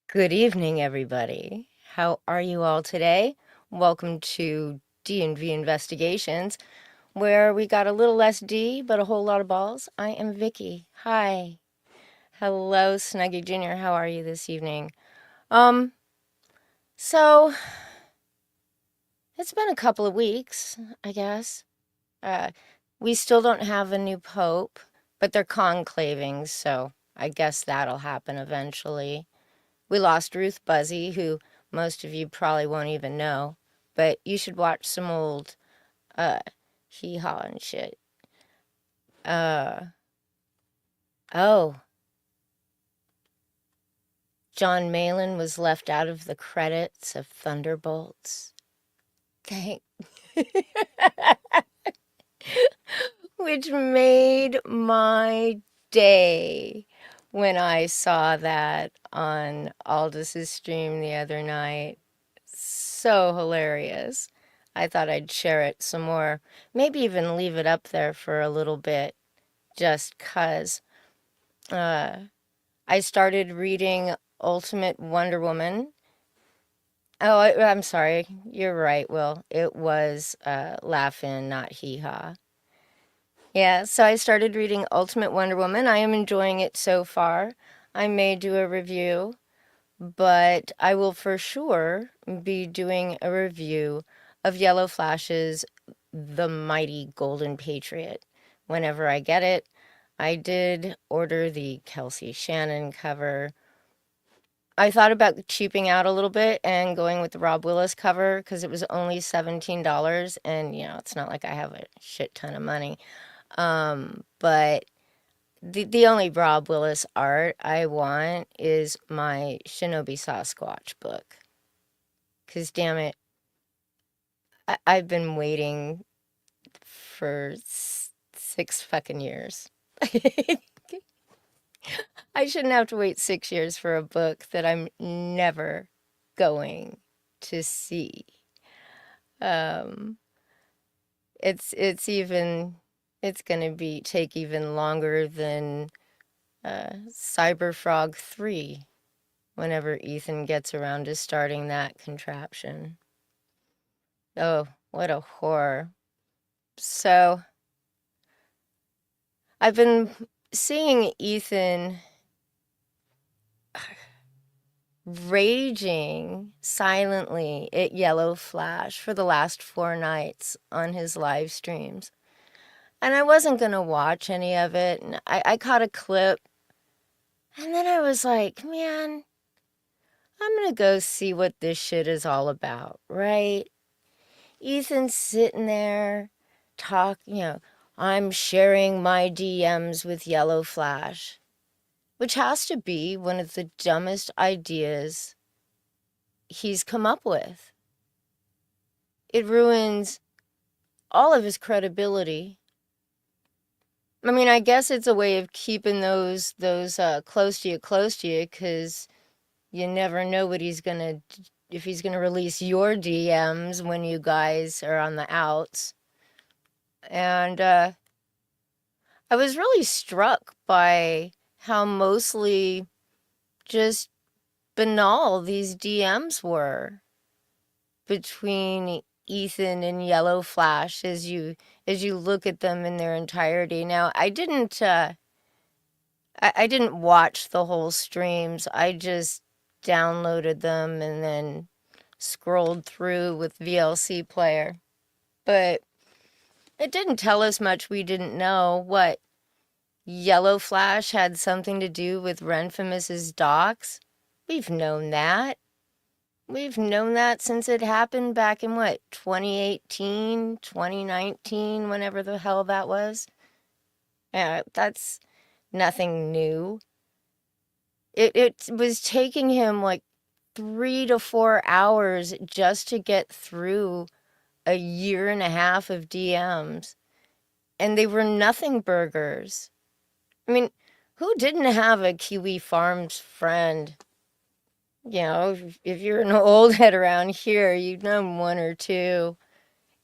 Good evening, everybody. How are you all today? Welcome to D&V Investigations, where we got a little less D, but a whole lot of balls. I am Vicky. Hi. Hello, Snuggy Jr. How are you this evening? Um, so it's been a couple of weeks, I guess. Uh, we still don't have a new pope, but they're conclaving, so I guess that'll happen eventually. We lost Ruth Buzzy, who most of you probably won't even know, but you should watch some old uh hee haw and shit. Uh oh, John Malin was left out of the credits of Thunderbolts. Thank which made my day when I saw that on Aldous' stream the other night. So hilarious. I thought I'd share it some more. Maybe even leave it up there for a little bit, just 'cause. Uh, I started reading Ultimate Wonder Woman. Oh, I'm sorry. You're right, Will. It was Laugh-In, not Hee-Haw. Yeah, so I started reading Ultimate Wonder Woman. I am enjoying it so far. I may do a review, but I will for sure be doing a review of Yellow Flash's The Mighty Golden Patriot whenever I get it. I did order the Kelsey Shannon cover. I thought about cheaping out a little bit and going with the Rob Willis cover because it was only $17, and it's not like I have a shit ton of money. But the only Rob Willis art I want is my Shinobi Sasquatch book. Because damn it, I've been waiting for 6 fucking years. I shouldn't have to wait 6 years for a book that I'm never going to see. Um, it's gonna be take even longer than Cyberfrog 3 whenever Ethan gets around to starting that contraption. Oh, what a horror. So, I've been seeing Ethan raging silently at Yellow Flash for the last 4 nights on his live streams. And I wasn't gonna watch any of it, and I caught a clip, and then I was like, man, I'm gonna go see what this shit is all about, right? Ethan's sitting there I'm sharing my DMs with Yellow Flash, which has to be one of the dumbest ideas he's come up with. It ruins all of his credibility. I mean, I guess it's a way of keeping those close to you, because you never know if he's gonna release your DMs when you guys are on the outs. And I was really struck by how mostly just banal these DMs were between Ethan and Yellow Flash as you look at them in their entirety. Now, I didn't watch the whole streams. I just downloaded them and then scrolled through with VLC player. But it didn't tell us much we didn't know. What, Yellow Flash had something to do with Renfamous's docs? We've known that. We've known that since it happened back in what, 2018, 2019, whenever the hell that was. Yeah, that's nothing new. It was taking him like 3 to 4 hours just to get through a year and a half of DMs. And they were nothing burgers. I mean, who didn't have a Kiwi Farms friend? If you're an old head around here, you'd know one or two.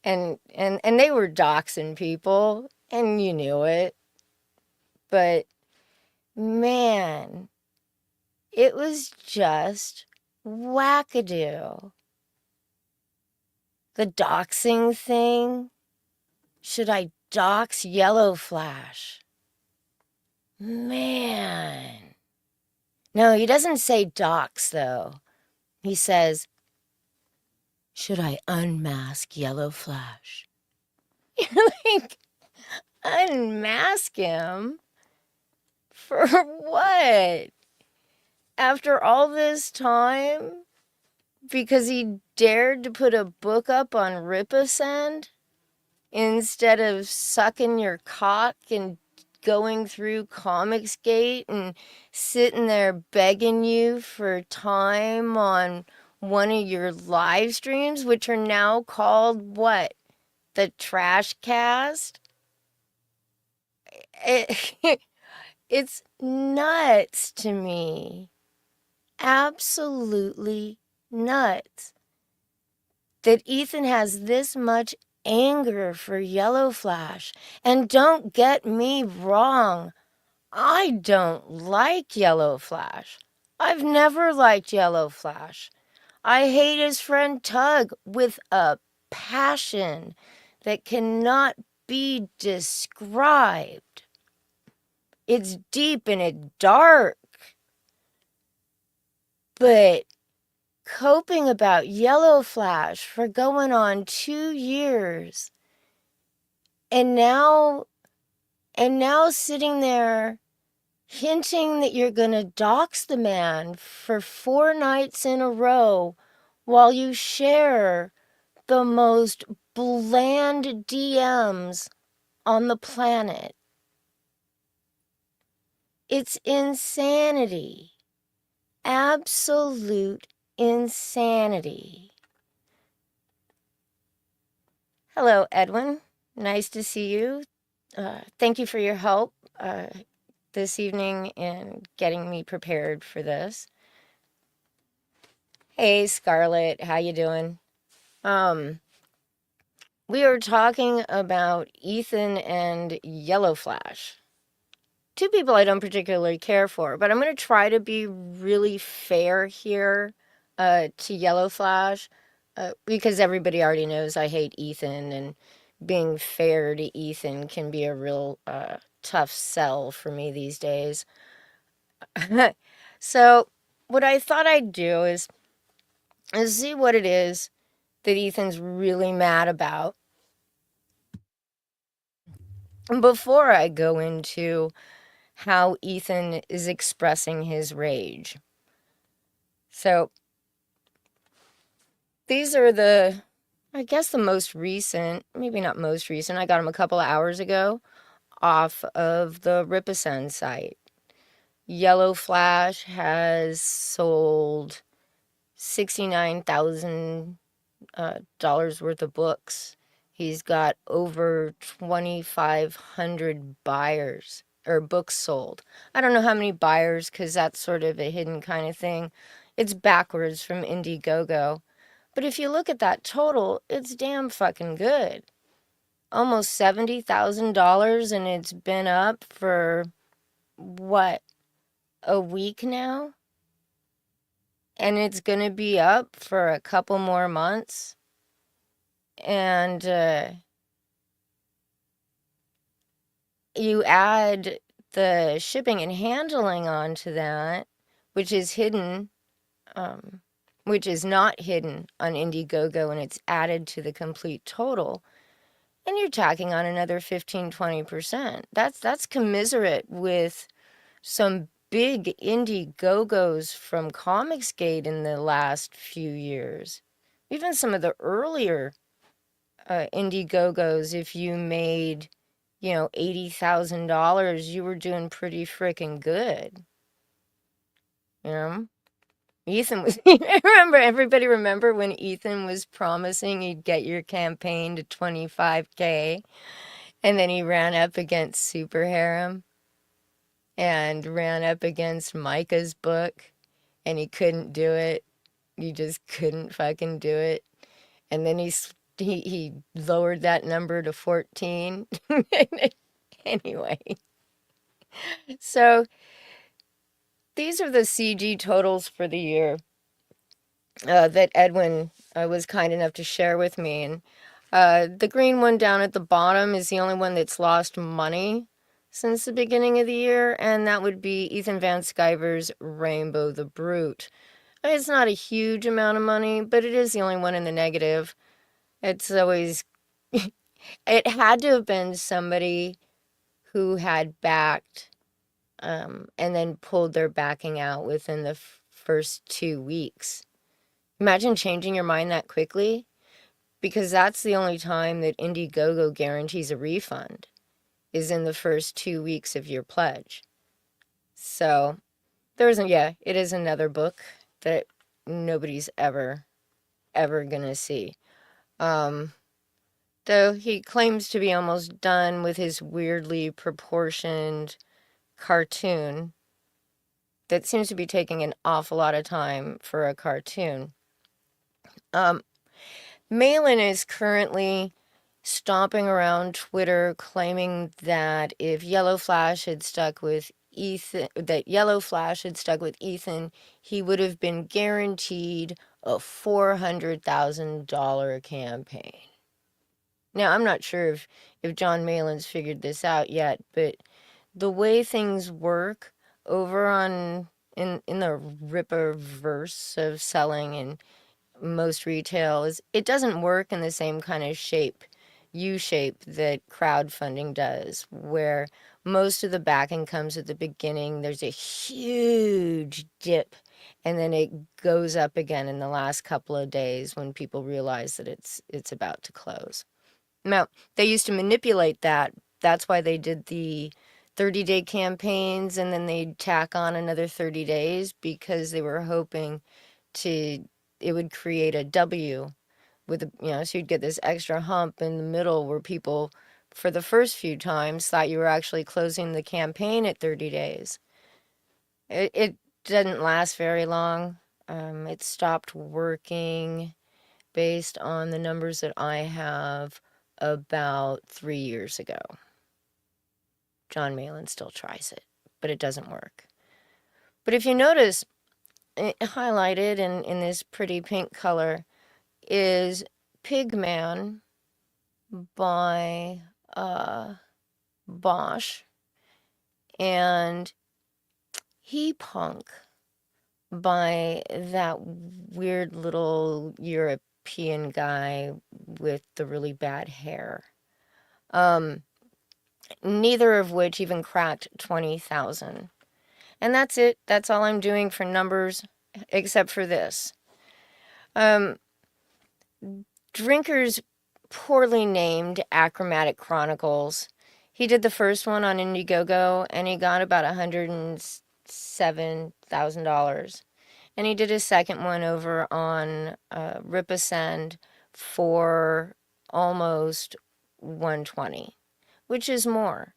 And they were doxing people, and you knew it. But man, It was just wackadoo. The doxing thing. Should I dox Yellow Flash? Man. No, he doesn't say dox, though. He says, should I unmask Yellow Flash? You're like, unmask him? For what? After all this time? Because he dared to put a book up on Ripasend instead of sucking your cock and going through Comicsgate and sitting there begging you for time on one of your live streams, which are now called what? The Trash Cast? It, it's nuts to me. Absolutely nuts that Ethan has this much anger for Yellow Flash. And don't get me wrong, I don't like Yellow Flash. I've never liked Yellow Flash. I hate his friend Tug with a passion that cannot be described. It's deep and it's dark. But coping about Yellow Flash for going on 2 years and now sitting there hinting that you're going to dox the man for 4 nights in a row while you share the most bland DMs on the planet. It's insanity. Absolute insanity. Hello, Edwin. Nice to see you. Thank you for your help this evening in getting me prepared for this. Hey, Scarlett, how you doing? We are talking about Ethan and Yellow Flash. Two people I don't particularly care for, but I'm going to try to be really fair here to Yellow Flash because everybody already knows I hate Ethan, and being fair to Ethan can be a real tough sell for me these days. So what I thought I'd do is see what it is that Ethan's really mad about before I go into how Ethan is expressing his rage. So these are I guess the most recent, maybe not most recent, I got them a couple of hours ago off of the Ripasend site. Yellow Flash has sold $69,000 worth of books. He's got over 2,500 buyers or books sold. I don't know how many buyers because that's sort of a hidden kind of thing. It's backwards from Indiegogo. But if you look at that total, it's damn fucking good. Almost $70,000, and it's been up for what, a week now? And it's going to be up for a couple more months. And you add the shipping and handling onto that, which is hidden, which is not hidden on Indiegogo, and it's added to the complete total. And you're tacking on another 15-20%. That's commiserate with some big Indiegogos from Comicsgate in the last few years. Even some of the earlier Indiegogos, if you made, $80,000, you were doing pretty freaking good. Ethan was, everybody remember when Ethan was promising he'd get your campaign to 25K, and then he ran up against Super Harem and ran up against Micah's book, and he couldn't do it. He just couldn't fucking do it. And then he lowered that number to 14. Anyway, so these are the CG totals for the year that Edwin was kind enough to share with me. And the green one down at the bottom is the only one that's lost money since the beginning of the year, and that would be Ethan Van Sciver's Rainbow the Brute. It's not a huge amount of money, but it is the only one in the negative. It's always, it had to have been somebody who had backed and then pulled their backing out within the first 2 weeks. Imagine changing your mind that quickly, because that's the only time that Indiegogo guarantees a refund, is in the first 2 weeks of your pledge. So there isn't, yeah, it is another book that nobody's ever gonna see. Though he claims to be almost done with his weirdly proportioned cartoon that seems to be taking an awful lot of time for a cartoon. Malin is currently stomping around Twitter claiming that if Yellow Flash had stuck with Ethan, he would have been guaranteed a $400,000 campaign. Now, I'm not sure if John Malin's figured this out yet, but the way things work over in the Rippaverse of selling and most retail is it doesn't work in the same kind of U-shape that crowdfunding does, where most of the backing comes at the beginning. There's a huge dip, and then it goes up again in the last couple of days when people realize that it's about to close. Now, they used to manipulate that. That's why they did the 30-day campaigns, and then they'd tack on another 30 days because they were hoping it would create a W with so you'd get this extra hump in the middle where people, for the first few times, thought you were actually closing the campaign at 30 days. It didn't last very long. It stopped working based on the numbers that I have about 3 years ago. John Malin still tries it, but it doesn't work. But if you notice, highlighted in this pretty pink color is Pigman by Bosch and He Punk by that weird little European guy with the really bad hair. Neither of which even cracked 20,000. And that's it. That's all I'm doing for numbers, except for this. Drinker's poorly named Achromatic Chronicles. He did the first one on Indiegogo, and he got about $107,000. And he did his second one over on Ripasend for almost 120, which is more.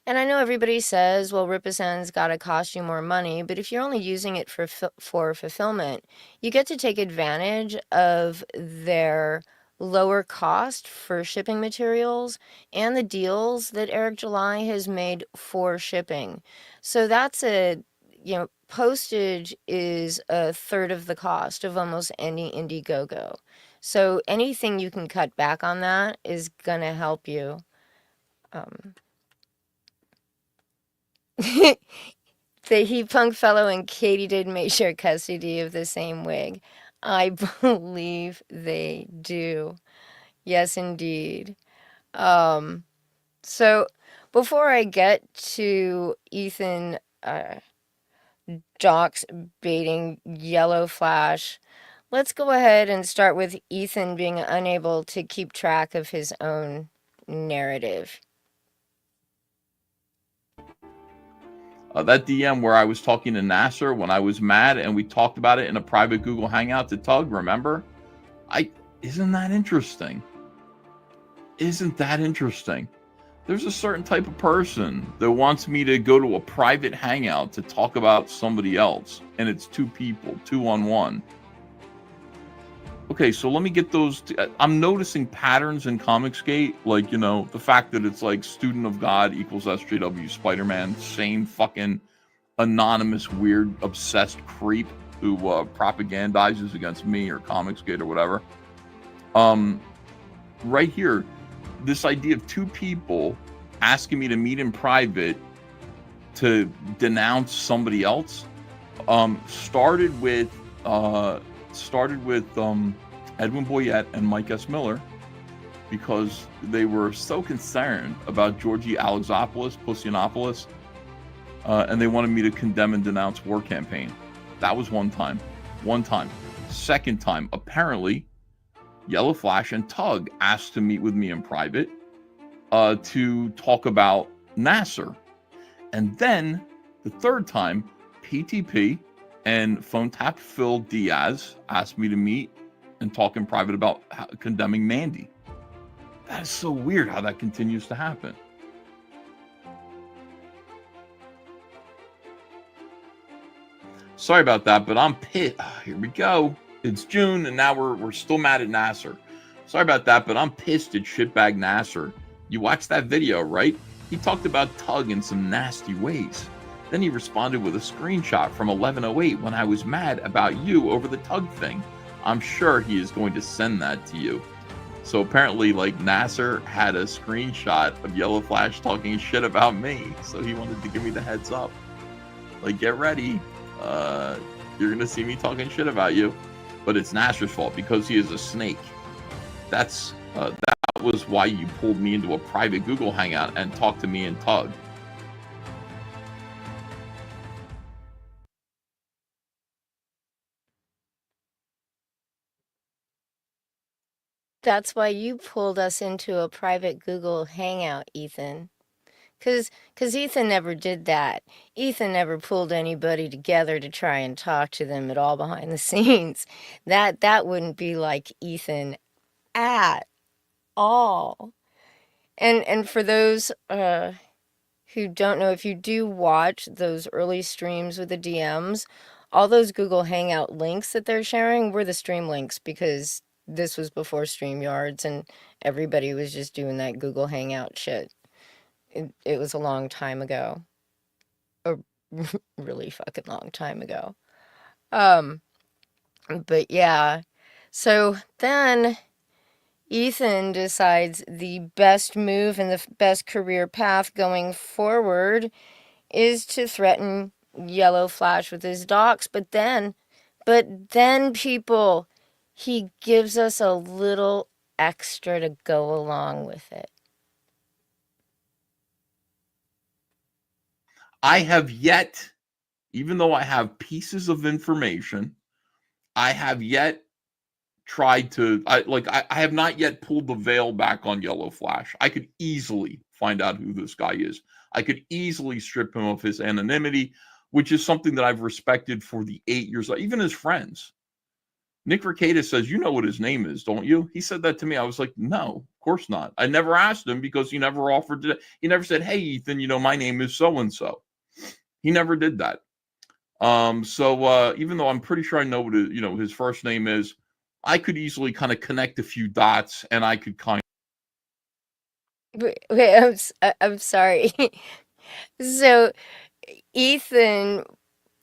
And I know everybody says, well, Ripasend's got to cost you more money, but if you're only using it for fulfillment, you get to take advantage of their lower cost for shipping materials and the deals that Eric July has made for shipping. So that's postage is a third of the cost of almost any Indiegogo. So anything you can cut back on that is gonna help you. The He Punk fellow and Katie did make share custody of the same wig. I believe they do. Yes, indeed. So before I get to Ethan Dox baiting Yellow Flash, let's go ahead and start with Ethan being unable to keep track of his own narrative. That DM where I was talking to Nasser when I was mad and we talked about it in a private Google Hangout to Tug, remember? Isn't that interesting? Isn't that interesting? There's a certain type of person that wants me to go to a private hangout to talk about somebody else, and it's two people, 2-on-1. Okay, so let me get those. I'm noticing patterns in Comicsgate, like, the fact that it's like Student of God equals SJW Spider-Man, same fucking anonymous, weird, obsessed creep who propagandizes against me or Comicsgate or whatever. Right here, this idea of two people asking me to meet in private to denounce somebody else started with Edwin Boyette and Mike S. Miller, because they were so concerned about Georgie Alexopoulos, Pussianopoulos, and they wanted me to condemn and denounce war campaign. That was one time. Second time, apparently, Yellow Flash and Tug asked to meet with me in private to talk about Nasser. And then the third time, PTP and Phone Tap Phil Diaz asked me to meet and talk in private about condemning Mandy. That is so weird how that continues to happen. Sorry about that, but I'm pissed. Here we go. It's June, and now we're still mad at Nasser. Sorry about that, but I'm pissed at shitbag Nasser. You watched that video, right? He talked about Tug in some nasty ways. Then he responded with a screenshot from 1108 when I was mad about you over the Tug thing. I'm sure he is going to send that to you. So apparently, like, Nasser had a screenshot of Yellow Flash talking shit about me. So he wanted to give me the heads up. Like, get ready. You're going to see me talking shit about you. But it's Nasser's fault because he is a snake. That was why you pulled me into a private Google Hangout and talked to me and Tug. That's why you pulled us into a private Google Hangout, Ethan. Cause Ethan never did that. Ethan never pulled anybody together to try and talk to them at all behind the scenes. That wouldn't be like Ethan at all. And for those who don't know, if you do watch those early streams with the DMs, all those Google Hangout links that they're sharing were the stream links, because this was before StreamYards and everybody was just doing that Google Hangout shit. It was a long time ago. A really fucking long time ago. Um, but yeah. So then Ethan decides the best move and the best career path going forward is to threaten Yellow Flash with his docs, but then people, he gives us a little extra to go along with it. I have yet, even though I have pieces of information, I have yet tried to, I have not yet pulled the veil back on Yellow Flash. I could easily find out who this guy is. I could easily strip him of his anonymity, which is something that I've respected for the 8 years, even his friends. Nick Rekieta says, "You know what his name is, don't you?" He said that to me. I was like, "No, of course not." I never asked him because he never offered to. He never said, "Hey, Ethan, my name is so and so." He never did that. So even though I'm pretty sure I know what his first name is, I could easily kind of connect a few dots, and I could kind. Wait, I'm sorry. So Ethan,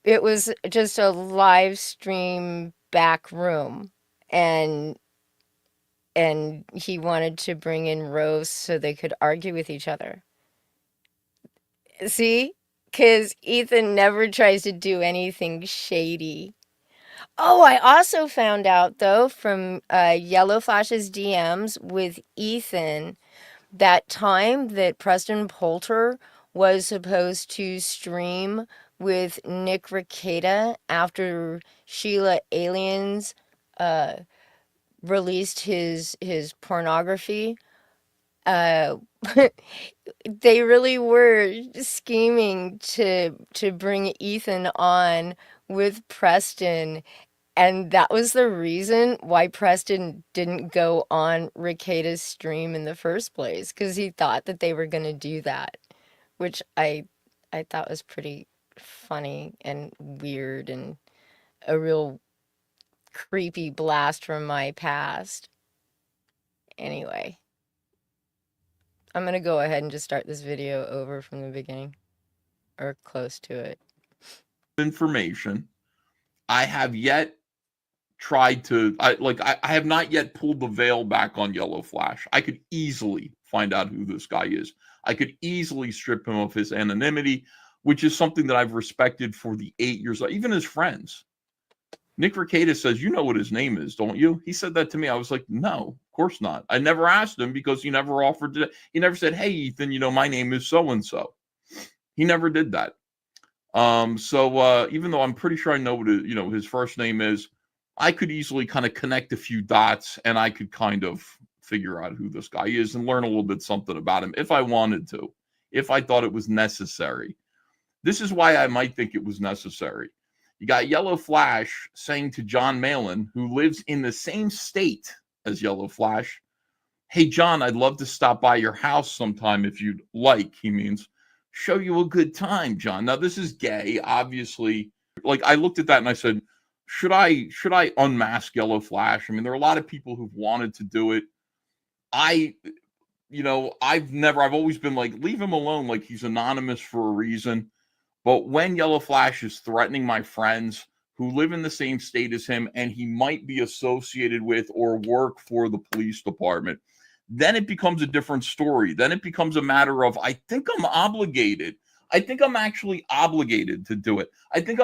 it was just a live stream back room, and he wanted to bring in Rose so they could argue with each other. See? Because Ethan never tries to do anything shady. Oh, I also found out, though, from Yellow Flash's DMs with Ethan, that time that Preston Poulter was supposed to stream with Nick Rekieta after Sheila Aliens uh, released his pornography. Uh, they really were scheming to bring Ethan on with Preston, and that was the reason why Preston didn't go on Rekieta's stream in the first place, because he thought that they were going to do that, which I thought was pretty funny and weird and a real creepy blast from my past. Anyway, I'm going to go ahead and just start this video over from the beginning, or close to it. information. I have yet tried to I have not yet pulled the veil back on Yellow Flash. I could easily find out who this guy is. I could easily strip him of his anonymity, which is something that I've respected for the 8 years, even his friends. Nick Rekieta says, "You know what his name is, don't you?" He said that to me. I was like, "No, of course not." I never asked him because he never offered to. He never said, "Hey, Ethan, my name is so and so." He never did that. So even though I'm pretty sure I know what his first name is, I could easily kind of connect a few dots, and I could kind of figure out who this guy is and learn a little bit something about him if I wanted to, if I thought it was necessary. This is why I might think it was necessary. You got Yellow Flash saying to John Malin, who lives in the same state as Yellow Flash, "Hey, John, I'd love to stop by your house sometime if you'd like." He means, show you a good time, John. Now, this is gay, obviously. Like, I looked at that and I said, should I unmask Yellow Flash? I mean, there are a lot of people who've wanted to do it. I've always been like, leave him alone. Like, he's anonymous for a reason. But when Yellow Flash is threatening my friends who live in the same state as him and he might be associated with or work for the police department, then it becomes a different story. Then it becomes a matter of, I think I'm obligated. I think I'm actually obligated to do it. I think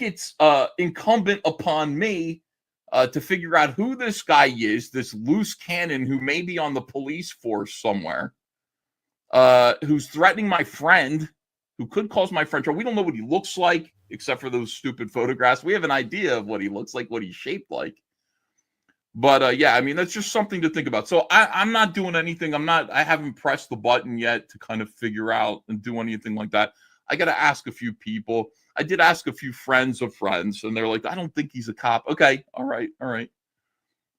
it's incumbent upon me to figure out who this guy is, this loose cannon who may be on the police force somewhere, who's threatening my friend, who could cause my friend trouble. We don't know what he looks like, except for those stupid photographs. We have an idea of what he looks like, what he's shaped like. But yeah, I mean, that's just something to think about. So I'm not doing anything. I haven't pressed the button yet to kind of figure out and do anything like that. I got to ask a few people. I did ask a few friends of friends, and they're like, "I don't think he's a cop." Okay, all right.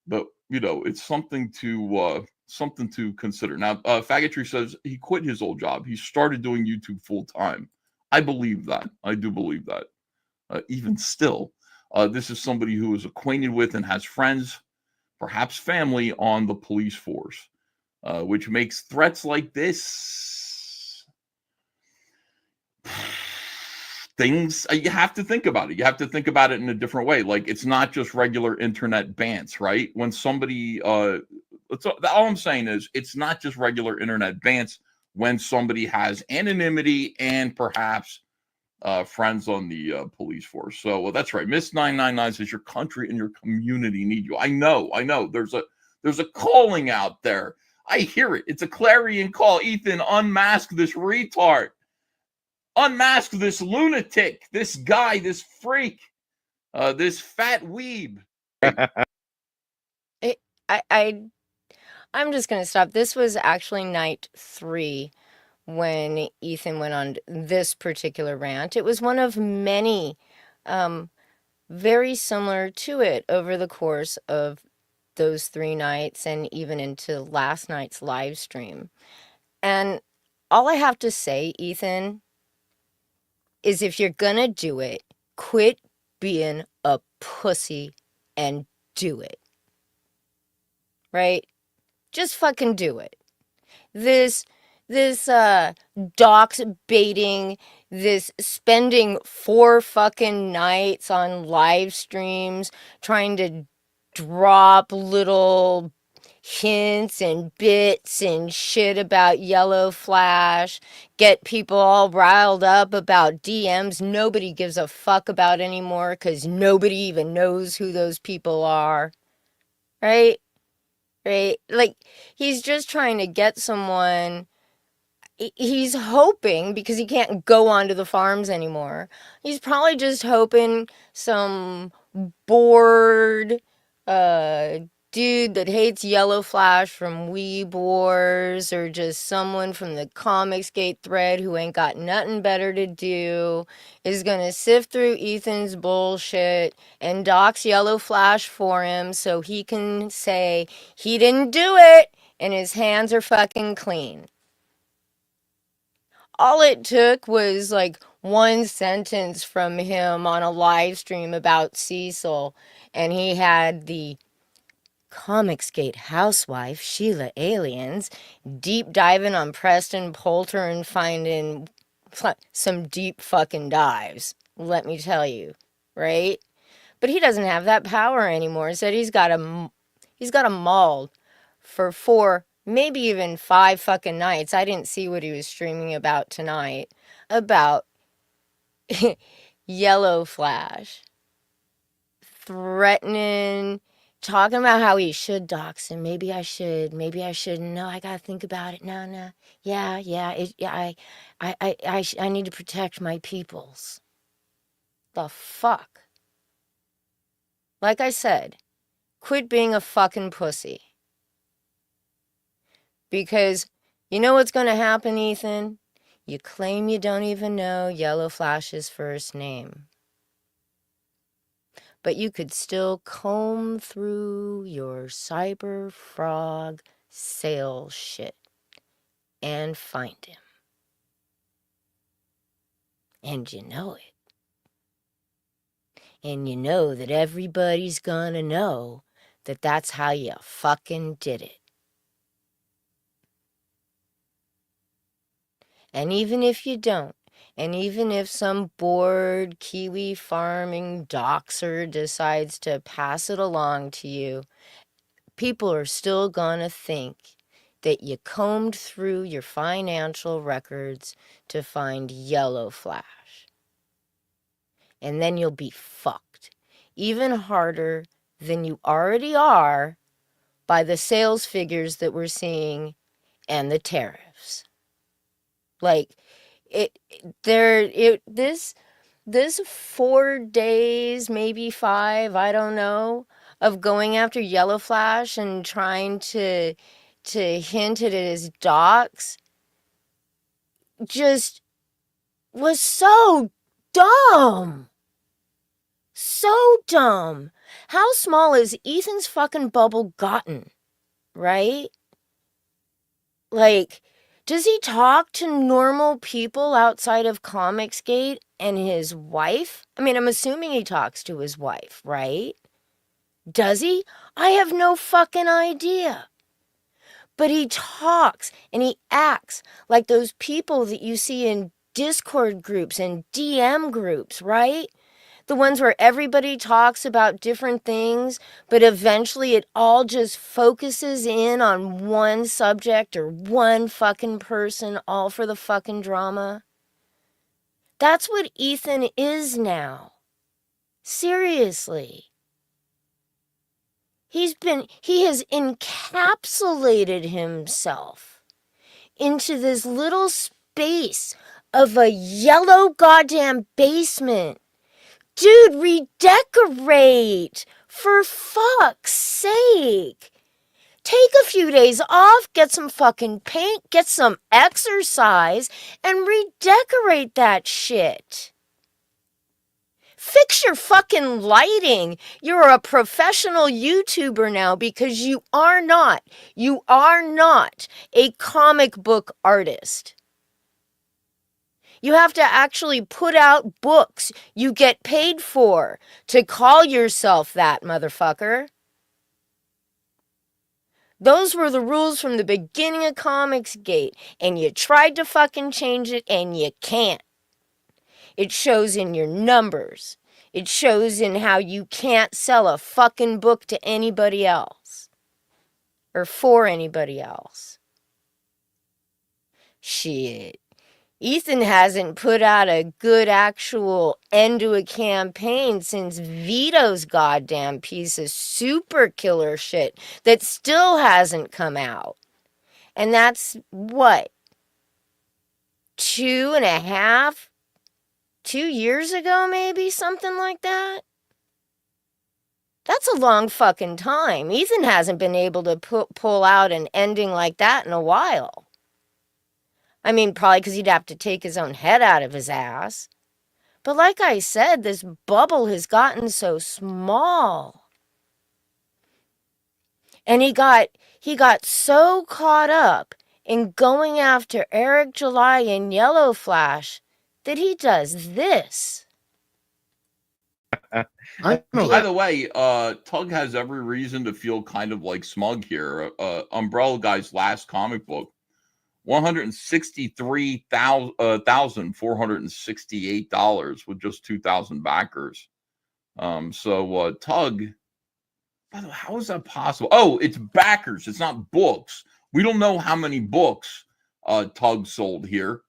But it's something to consider. Now, Faggotry says he quit his old job. He started doing YouTube full time. I believe that. I do believe that. Even still, this is somebody who is acquainted with and has friends, perhaps family, on the police force, which makes threats like this things you have to think about it. You have to think about it in a different way. Like, it's not just regular internet bants, right? When somebody, all I'm saying is it's not just regular internet bants when somebody has anonymity and perhaps friends on the police force. So that's right. Miss 999 says your country and your community need you. I know. There's a calling out there. I hear it. It's a clarion call. Ethan, unmask this retard. Unmask this lunatic, this guy, this freak, this fat weeb. I'm just gonna stop. This was actually night 3 when Ethan went on this particular rant. It was one of many very similar to it over the course of those 3 nights and even into last night's live stream. And all I have to say, Ethan, is if you're gonna do it, quit being a pussy and do it. Right? Just fucking do it. This dox baiting, this spending 4 fucking nights on live streams trying to drop little hints and bits and shit about Yellow Flash, get people all riled up about DMs nobody gives a fuck about anymore because nobody even knows who those people are. Right? Right? Like, he's just trying to get someone. He's hoping, because he can't go onto the farms anymore, he's probably just hoping some bored dude that hates Yellow Flash from Weeb Wars, or just someone from the Comicsgate thread who ain't got nothing better to do, is gonna sift through Ethan's bullshit and dox Yellow Flash for him so he can say he didn't do it and his hands are fucking clean. All it took was like one sentence from him on a live stream about Cecil, and he had the Comicsgate housewife Sheila Aliens deep diving on Preston Poulter and finding some deep fucking dives, let me tell you, right? But he doesn't have that power anymore. He said he's got a mauled for 4, maybe even 5 fucking nights. I didn't see what he was streaming about tonight. About Yellow Flash. Threatening, talking about how he should dox him. Maybe I should. Maybe I shouldn't. No, I gotta think about it. No, no. Yeah, yeah. I need to protect my peoples. The fuck? Like I said, quit being a fucking pussy. Because you know what's gonna happen, Ethan? You claim you don't even know Yellow Flash's first name. But you could still comb through your cyber frog sale shit and find him. And you know it. And you know that everybody's gonna know that that's how you fucking did it. And even if you don't, and even if some bored Kiwi farming doxer decides to pass it along to you, people are still gonna think that you combed through your financial records to find Yellow Flash. And then you'll be fucked. Even harder than you already are by the sales figures that we're seeing and the tariffs. Like, this 4 days, maybe 5, I don't know, of going after Yellow Flash and trying to hint at his docs just was so dumb. So dumb. How small is Ethan's fucking bubble gotten, right? Like, does he talk to normal people outside of Comicsgate and his wife? I mean, I'm assuming he talks to his wife, right? Does he? I have no fucking idea. But he talks and he acts like those people that you see in Discord groups and DM groups, right? The ones where everybody talks about different things, but eventually it all just focuses in on one subject or one fucking person, all for the fucking drama. That's what Ethan is now. Seriously. He has encapsulated himself into this little space of a yellow goddamn basement. Dude, redecorate! For fuck's sake! Take a few days off, get some fucking paint, get some exercise, and redecorate that shit. Fix your fucking lighting. You're a professional YouTuber now because you are not a comic book artist. You have to actually put out books you get paid for to call yourself that, motherfucker. Those were the rules from the beginning of Comicsgate, and you tried to fucking change it, and you can't. It shows in your numbers. It shows in how you can't sell a fucking book to anybody else. Or for anybody else. Shit. Ethan hasn't put out a good actual end to a campaign since Vito's goddamn piece of super killer shit that still hasn't come out. And that's what? 2.5? 2 years ago, maybe? Something like that? That's a long fucking time. Ethan hasn't been able to pull out an ending like that in a while. I mean, probably because he'd have to take his own head out of his ass. But like I said, this bubble has gotten so small. And he got so caught up in going after Eric July and Yellow Flash that he does this. By the way, Tug has every reason to feel kind of like smug here. Umbrella Guy's last comic book $163,468 with just 2,000 backers. Tug, by the way, how is that possible? Oh, it's backers. It's not books. We don't know how many books Tug sold here.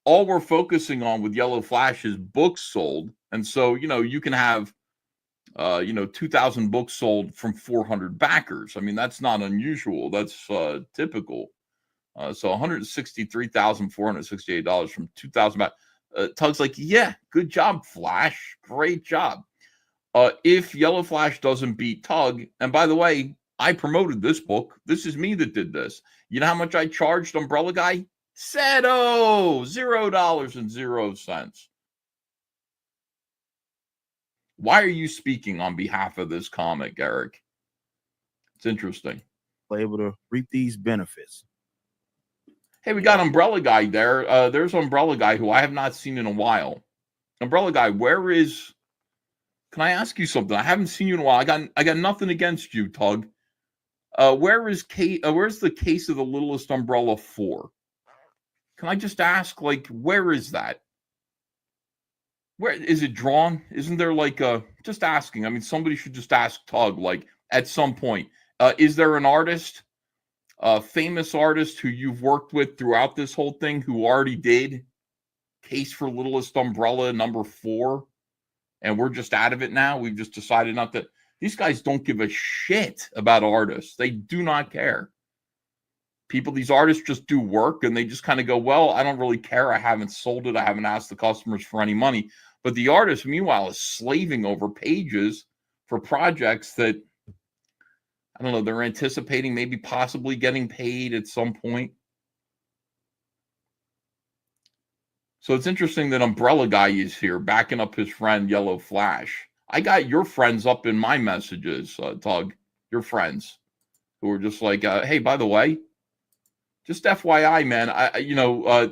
All we're focusing on with Yellow Flash is books sold. And so, you can have, 2,000 books sold from 400 backers. I mean, that's not unusual. That's typical. So $163,468 from 2,000 back. Tug's like, yeah, good job, Flash. Great job. If Yellow Flash doesn't beat Tug, and by the way, I promoted this book. This is me that did this. You know how much I charged Umbrella Guy? $0.00. Why are you speaking on behalf of this comic, Eric? It's interesting. Able to reap these benefits. Hey, we got Umbrella Guy there. There's Umbrella Guy who I have not seen in a while. Umbrella Guy, where is... Can I ask you something? I haven't seen you in a while. I got nothing against you, Tug. Where's the Case of the Littlest Umbrella 4? Can I just ask, where is that? Where is it drawn? Isn't there just asking? I mean, somebody should just ask Tug, at some point. Is there an artist, a famous artist who you've worked with throughout this whole thing who already did Case for Littlest Umbrella number 4? And we're just out of it now. We've just decided not to. These guys don't give a shit about artists. They do not care. These artists just do work and they just kind of go, well, I don't really care. I haven't sold it. I haven't asked the customers for any money. But the artist, meanwhile, is slaving over pages for projects that, I don't know, they're anticipating maybe possibly getting paid at some point. So it's interesting that Umbrella Guy is here, backing up his friend Yellow Flash. I got your friends up in my messages, Tug. Your friends who are just like, hey, by the way, just FYI, man,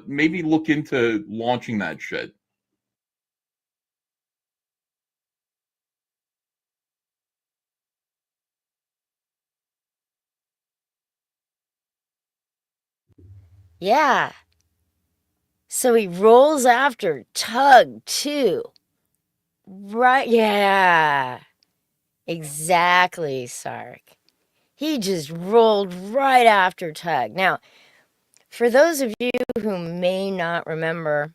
maybe look into launching that shit. Yeah. So he rolls after Tug, too. Right? Yeah. Exactly, Sark. He just rolled right after Tug. Now, for those of you who may not remember,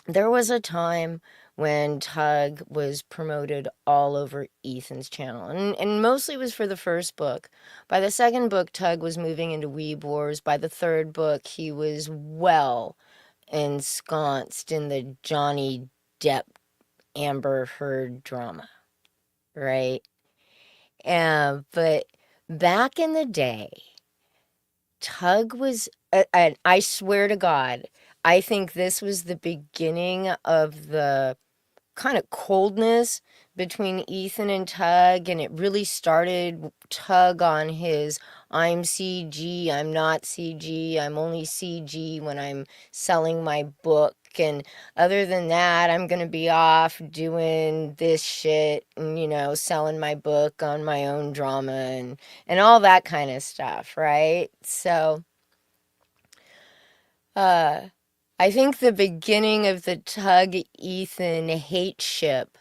there was a time when Tug was promoted all over Ethan's channel, and mostly it was for the first book. By the second book, Tug was moving into Weeb Wars. By the third book, he was well ensconced in the Johnny Depp Amber Heard drama, right? But back in the day, Tug was, and I swear to God, I think this was the beginning of the kind of coldness between Ethan and Tug, and it really started Tug on his I'm CG, I'm not CG, I'm only CG when I'm selling my book, and other than that, I'm gonna be off doing this shit and, selling my book on my own drama and all that kind of stuff, right? So, uh, I think the beginning of the Tug Ethan hate ship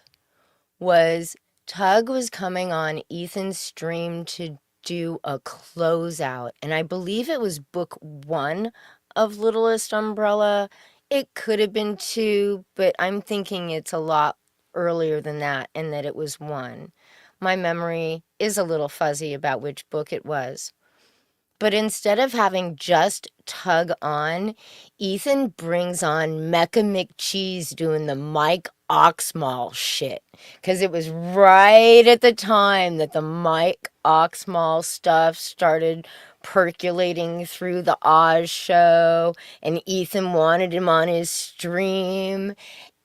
was Tug was coming on Ethan's stream to do a closeout, and I believe it was book 1 of Littlest Umbrella. It could have been 2, but I'm thinking it's a lot earlier than that, and that it was 1. My memory is a little fuzzy about which book it was. But instead of having just Tug on, Ethan brings on Mecha McCheese doing the Mike Oxmall shit. Because it was right at the time that the Mike Oxmall stuff started percolating through the Oz show, and Ethan wanted him on his stream.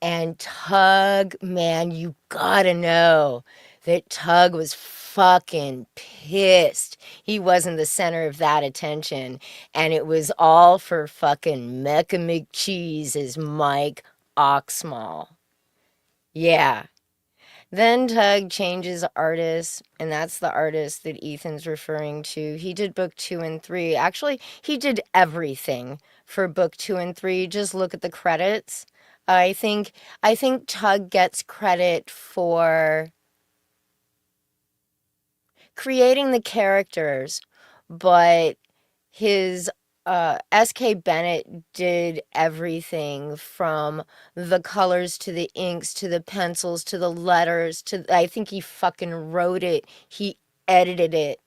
And Tug, man, you gotta know that Tug was fucking pissed he wasn't the center of that attention, and it was all for fucking Mecha McCheese as Mike Oxmall. Yeah. Then Tug changes artists, and that's the artist that Ethan's referring to. He did book 2 and 3. Actually, he did everything for book 2 and 3. Just look at the credits. I think I think Tug gets credit for creating the characters, but his S.K. Bennett did everything from the colors to the inks to the pencils to the letters to I think he fucking wrote it. He edited it.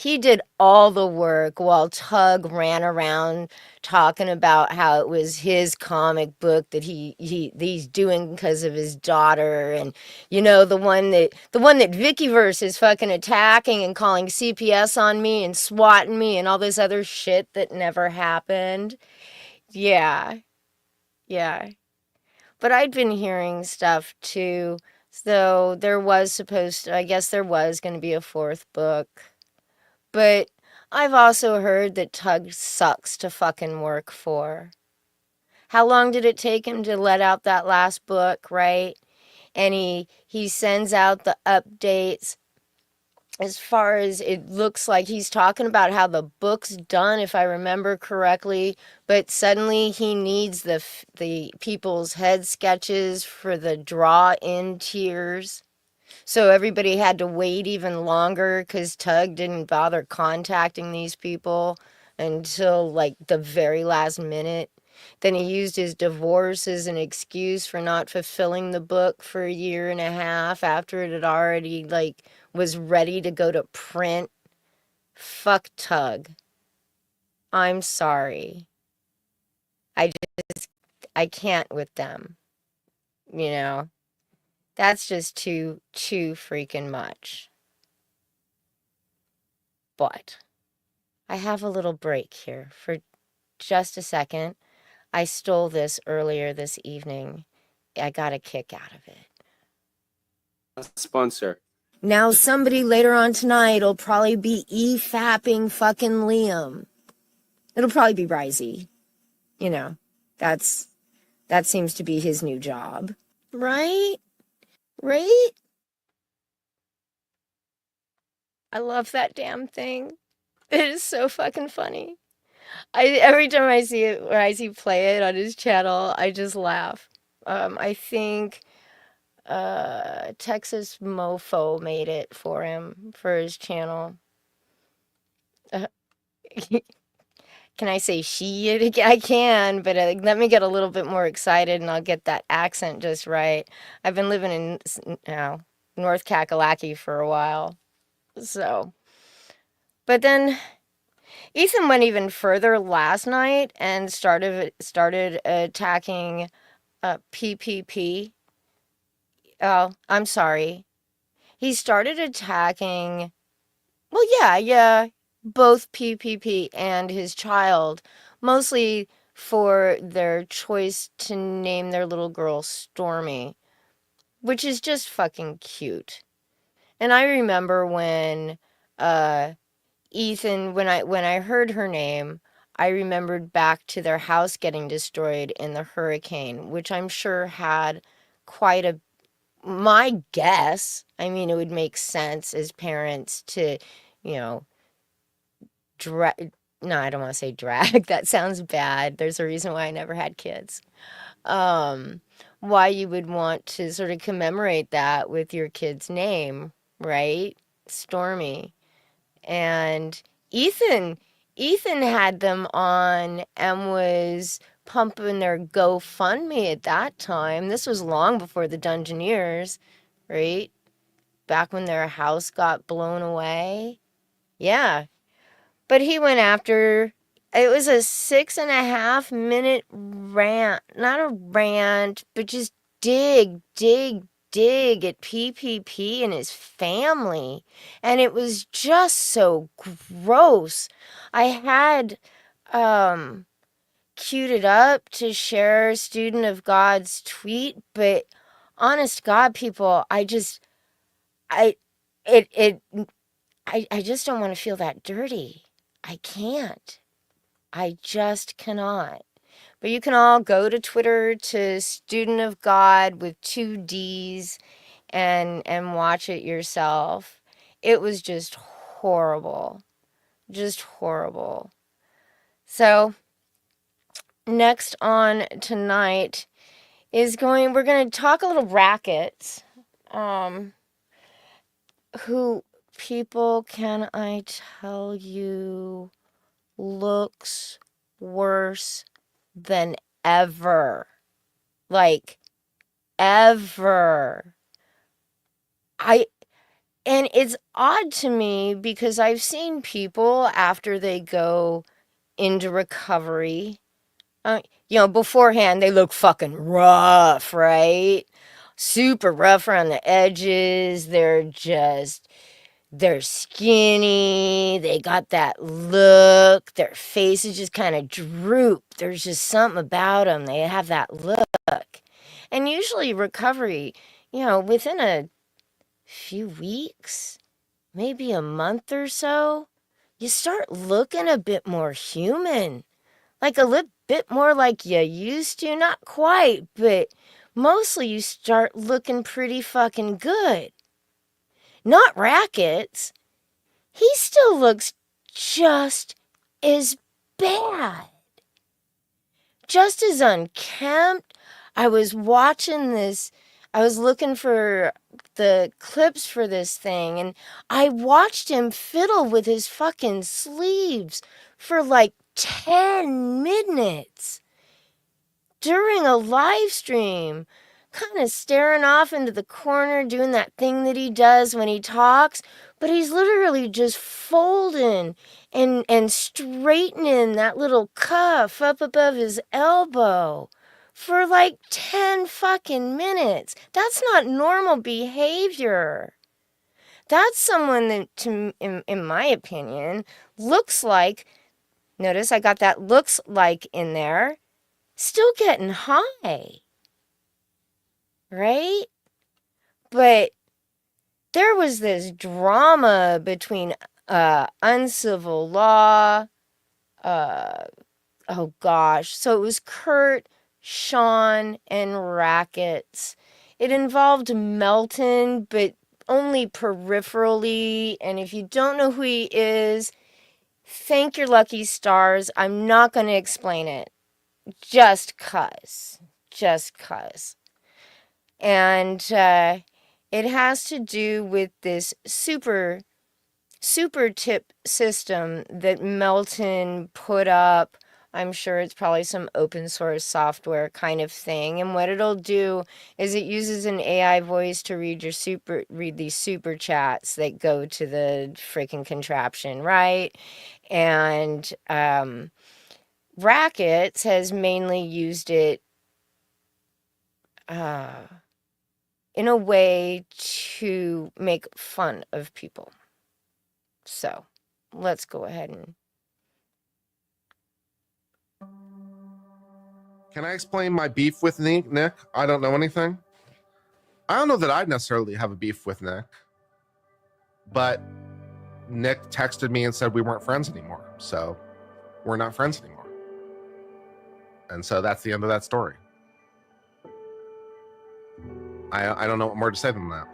He did all the work while Tug ran around talking about how it was his comic book that he's doing because of his daughter, and the one that Vickyverse is fucking attacking and calling CPS on me and swatting me and all this other shit that never happened. Yeah, yeah. But I'd been hearing stuff too. So I guess there was going to be a fourth book. But I've also heard that Tug sucks to fucking work for. How long did it take him to let out that last book, right? And he sends out the updates. As far as it looks like he's talking about how the book's done, if I remember correctly, but suddenly he needs the people's head sketches for the draw-in tiers. So everybody had to wait even longer because Tug didn't bother contacting these people until like the very last minute. Then he used his divorce as an excuse for not fulfilling the book for a year and a half after it had already like was ready to go to print. Fuck Tug. I'm sorry. I just I can't with them. You know? That's just too freaking much. But I have a little break here for just a second. I stole this earlier this evening. I got a kick out of it. Sponsor. Now somebody later on tonight will probably be e-fapping fucking Liam. It'll probably be Risey. You know, that seems to be his new job. Right? Right? I love that damn thing. It is so fucking funny. Every time I see it, or I see play it on his channel, I just laugh. I think Texas Mofo made it for him for his channel. Can I say she? I can, but let me get a little bit more excited and I'll get that accent just right. I've been living in North Kakalaki for a while, so. But then Ethan went even further last night and started attacking PPP. Oh, I'm sorry. He started attacking, well, yeah, both PPP and his child, mostly for their choice to name their little girl Stormy, which is just fucking cute. And I remember when Ethan, when I heard her name, I remembered back to their house getting destroyed in the hurricane, which I'm sure had quite a my guess. I mean, it would make sense as parents to, you know, no, I don't want to say drag. That sounds bad. There's a reason why I never had kids. Um, why you would want to sort of commemorate that with your kid's name, right? Stormy. And Ethan, Ethan had them on and was pumping their GoFundMe at that time. This was long before the Dungeoneers, right? Back when their house got blown away. Yeah. But he went after, it was a 6.5 minute rant. Not a rant, but just dig at PPP and his family. And it was just so gross. I had queued it up to share Student of God's tweet, but honest God, people, I just don't want to feel that dirty. I can't. I just cannot. But you can all go to Twitter to Student of God with 2 D's and watch it yourself. It was just horrible. Just horrible. So, next on tonight we're going to talk a little Rackets. Who, people, can I tell you, looks worse than ever. Like, ever. And it's odd to me because I've seen people after they go into recovery, beforehand they look fucking rough, right? Super rough around the edges. They're skinny. They got that look. Their faces just kind of droop. There's just something about them. They have that look. And usually recovery, within a few weeks, maybe a month or so, you start looking a bit more human. Like a little bit more like you used to. Not quite, but mostly you start looking pretty fucking good. Not Rackets. He still looks just as bad. Just as unkempt. I was watching this. I was looking for the clips for this thing, and I watched him fiddle with his fucking sleeves for like 10 minutes during a live stream, kind of staring off into the corner, doing that thing that he does when he talks, but he's literally just folding and straightening that little cuff up above his elbow for like 10 fucking minutes. That's not normal behavior. That's someone that, in my opinion, looks like, notice I got that looks like in there, still getting high. Right? But there was this drama between uncivil law, oh gosh. So it was Kurt, Sean, and Rackets. It involved Melton, but only peripherally. And if you don't know who he is, thank your lucky stars. I'm not going to explain it. Just 'cause. Just 'cause. And it has to do with this super tip system that Melton put up. I'm sure it's probably some open source software kind of thing. And what it'll do is it uses an AI voice to read these super chats that go to the freaking contraption, right? And Rackets has mainly used it in a way to make fun of people. So, let's go ahead and... Can I explain my beef with Nick? I don't know anything. I don't know that I necessarily have a beef with Nick, but Nick texted me and said we weren't friends anymore. So we're not friends anymore. And so that's the end of that story. I don't know what more to say than that.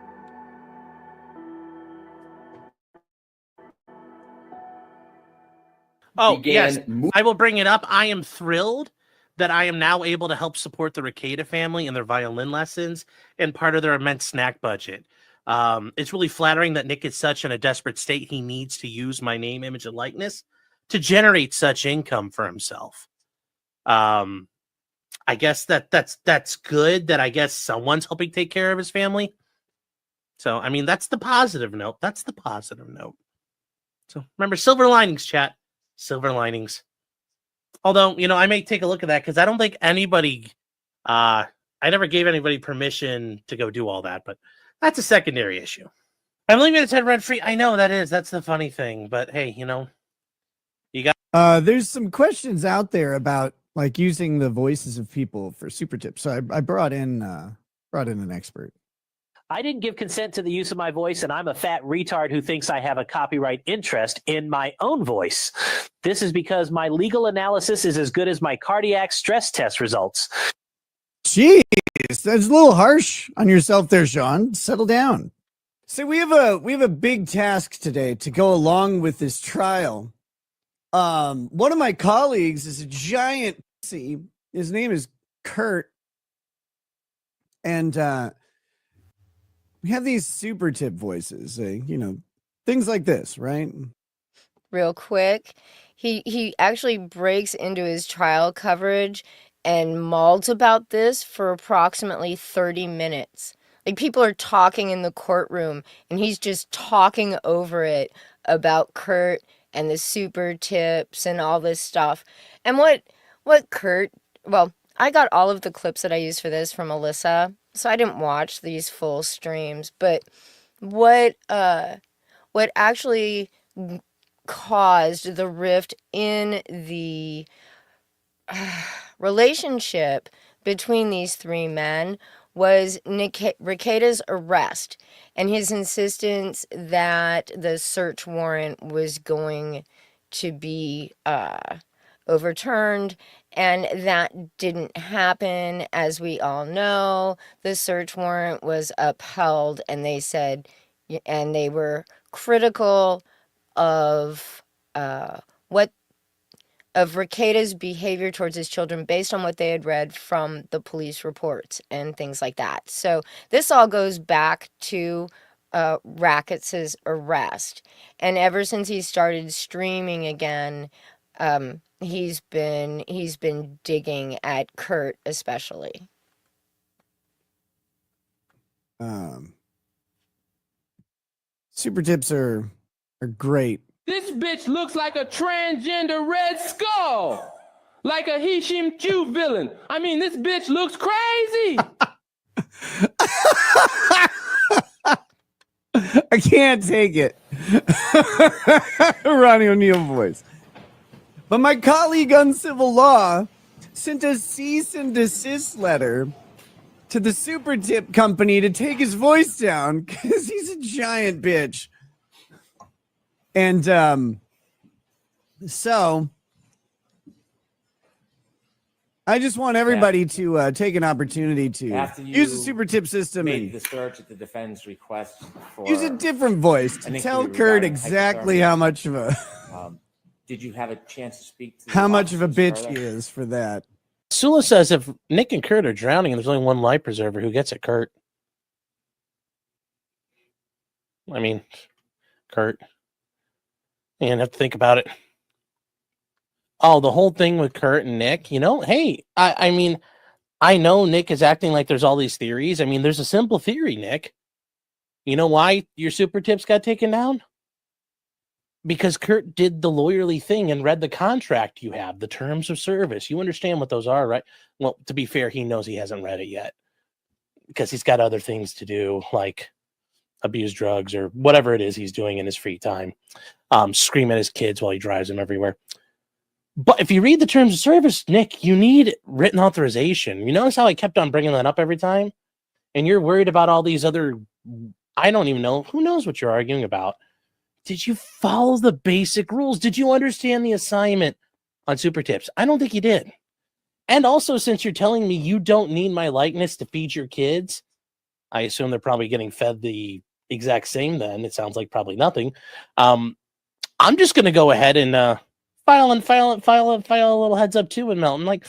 Oh, yes. I will bring it up. I am thrilled that I am now able to help support the Ricada family in their violin lessons and part of their immense snack budget. It's really flattering that Nick is such in a desperate state he needs to use my name, image, and likeness to generate such income for himself. I guess that's good that I guess someone's helping take care of his family. So, I mean, that's the positive note. That's the positive note. So remember, silver linings, chat. Silver linings. Although, I may take a look at that because I don't think anybody, I never gave anybody permission to go do all that, but that's a secondary issue. I'm leaving it rent free. I know that's the funny thing, but hey, you got. There's some questions out there about like using the voices of people for super tips. So I brought in an expert. I didn't give consent to the use of my voice, and I'm a fat retard who thinks I have a copyright interest in my own voice. This is because my legal analysis is as good as my cardiac stress test results. Jeez, that's a little harsh on yourself there, Sean. Settle down. So we have a big task today to go along with this trial. One of my colleagues is a giant pussy. His name is Kurt. And we have these super tip voices, things like this, right? Real quick, he actually breaks into his trial coverage and mauls about this for approximately 30 minutes. Like, people are talking in the courtroom and he's just talking over it about Kurt and the super tips and all this stuff. And what Kurt, well, I got all of the clips that I used for this from Alyssa, so I didn't watch these full streams, but what actually caused the rift in the relationship between these three men was Rekida's arrest and his insistence that the search warrant was going to be overturned, and that didn't happen. As we all know, the search warrant was upheld, and they said, and they were critical of what of Rekida's behavior towards his children based on what they had read from the police reports and things like that. So this all goes back to Rackets' arrest, and ever since he started streaming again, he's been digging at Kurt especially. Super tips are great. This bitch looks like a transgender Red Skull. Like a Hishim Q villain. I mean, this bitch looks crazy. I can't take it. Ronnie O'Neill voice. But my colleague on civil law sent a cease and desist letter to the super tip company to take his voice down because he's a giant bitch. And so I just want everybody to take an opportunity to use the super tip system Make and the search at the defense request for use a different voice to an tell inquiry Kurt regarding exactly hypothermia. how much of a Did you have a chance to speak to the how much of a officers bitch further? he is for that. Sula says if Nick and Kurt are drowning and there's only one life preserver, who gets it, Kurt? I mean, Kurt. You have to think about it. Oh, the whole thing with Kurt and Nick, hey, I mean, I know Nick is acting like there's all these theories. I mean, there's a simple theory, Nick. You know why your super tips got taken down? Because Kurt did the lawyerly thing and read the contract you have, the terms of service. You understand what those are, right? Well, to be fair, he knows he hasn't read it yet because he's got other things to do, like abuse drugs or whatever it is he's doing in his free time. Scream at his kids while he drives them everywhere. But if you read the terms of service, Nick, you need written authorization. You notice how I kept on bringing that up every time? And you're worried about all these other, I don't even know. Who knows what you're arguing about? Did you follow the basic rules? Did you understand the assignment on super tips? I don't think you did. And also, since you're telling me you don't need my likeness to feed your kids, I assume they're probably getting fed the exact same then. It sounds like probably nothing. I'm just going to go ahead and file a little heads up too in Melton. Like,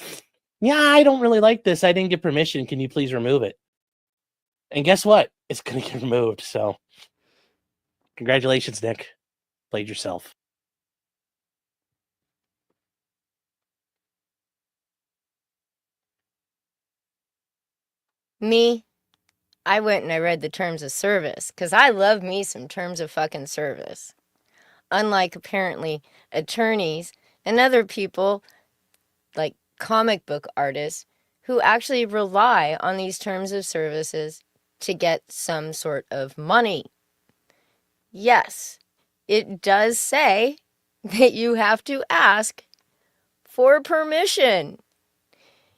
yeah, I don't really like this. I didn't get permission. Can you please remove it? And guess what? It's going to get removed. So congratulations, Nick. Played yourself. Me, I went and I read the terms of service because I love me some terms of fucking service. Unlike apparently attorneys and other people like comic book artists who actually rely on these terms of services to get some sort of money. Yes, it does say that you have to ask for permission.